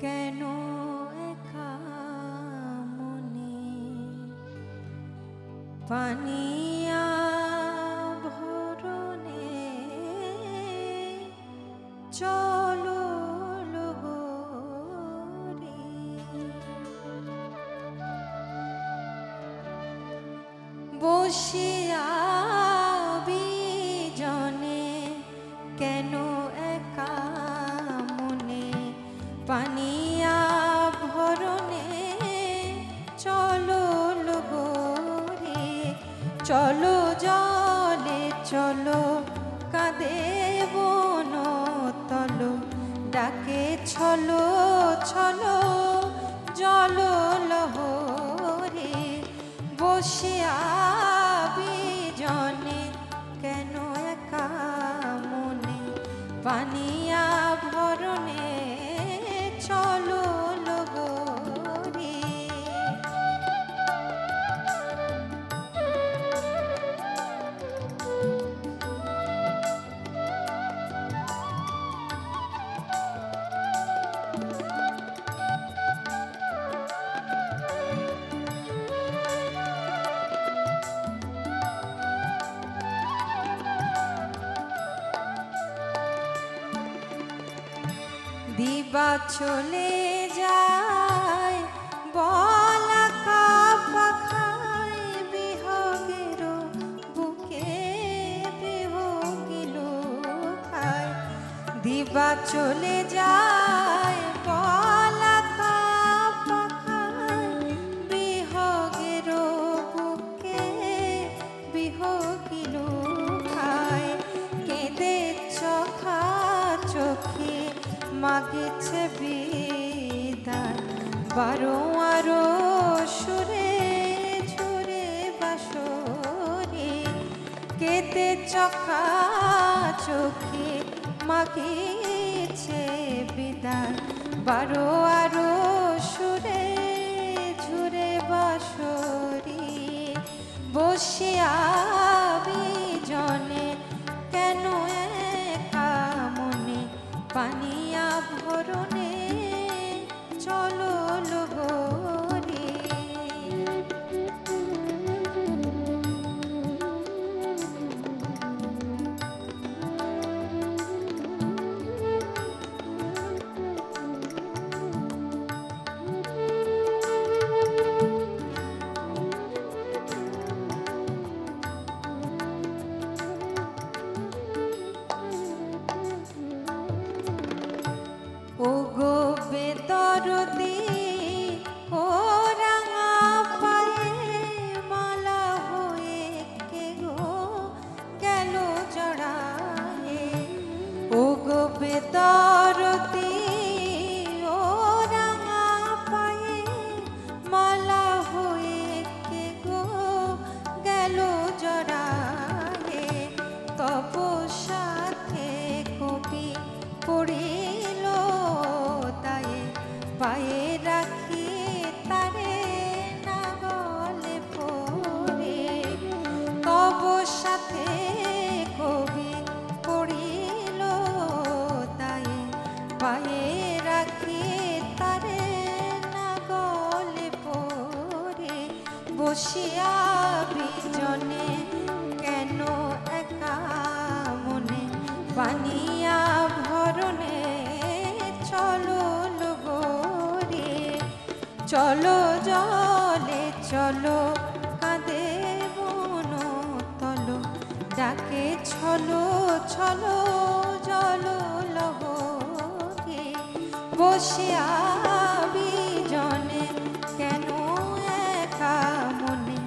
কেন একা মনে পানিয়া ভরণে চলো লগরি বসিয়া বিজনে কেন একা মনে পানিয়া ভরণে চলো লগরি চলো জলে চলো কাঁদে বন তলো ডাকে ছলো ছলো জল লহরে বসিয়া বিজনে কেন একা মনে পানিয়া ভরণে চলো লগরি দিবা চলে যায় বলা পাখায় বিহগের বুকে বিহগিল খায় দিবা চলে যায় বলা পাখায় বিহগের বুকে বিহগিল খায় কেঁদে চোখা চোখে মাগেছে বিদায় বারো আরো সুরে ঝুরে বাসরে কেতে চোখা চোখে মাগেছে বিদায় বারো আরো সুরে ঝুরে বাসরে বসিয়া বিজনে কেন একা মনে পানিয়া ভরণে চলো লগরি ও গো বেদরদি ও রাঙা পায়ে মালা হয়ে কে গো গেল জড়ায়ে ও গো বেদরদি ও রাঙা পায়ে মালা হয়ে কে গো গেল জড়ায়ে তব সাথে কবি পড়িল পায়ে রাখি তারে না গলে পড়ে তব সাথে কবি পড়িল তাই পায়ে রাখি তারে না গলে পড়ে বসিয়া বিজনে কেন একা মনে পানিয়া ভরণে চলো চলো জলে চলো কাঁদে বন তলো ডাকে ছলো ছলো জল লহরে বসিয়া বিজনে কেন একা মনে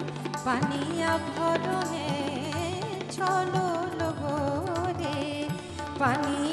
পানিয়া ভরণে চলো লগরে পানি